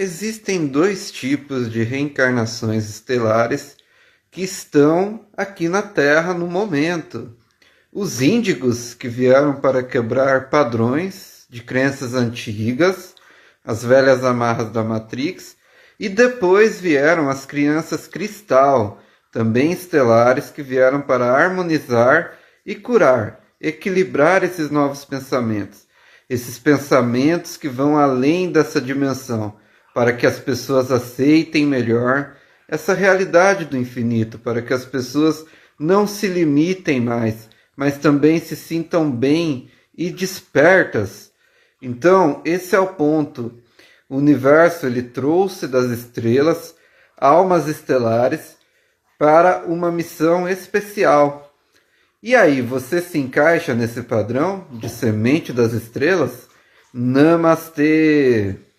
Existem dois tipos de reencarnações estelares que estão aqui na Terra no momento. Os índigos, que vieram para quebrar padrões de crenças antigas, as velhas amarras da Matrix, e depois vieram as crianças cristal, também estelares, que vieram para harmonizar e curar, equilibrar esses novos pensamentos. Esses pensamentos que vão além dessa dimensão, para que as pessoas aceitem melhor essa realidade do infinito, para que as pessoas não se limitem mais, mas também se sintam bem e despertas. Então, esse é o ponto. O universo ele trouxe das estrelas almas estelares para uma missão especial. E aí, você se encaixa nesse padrão de semente das estrelas? Namastê!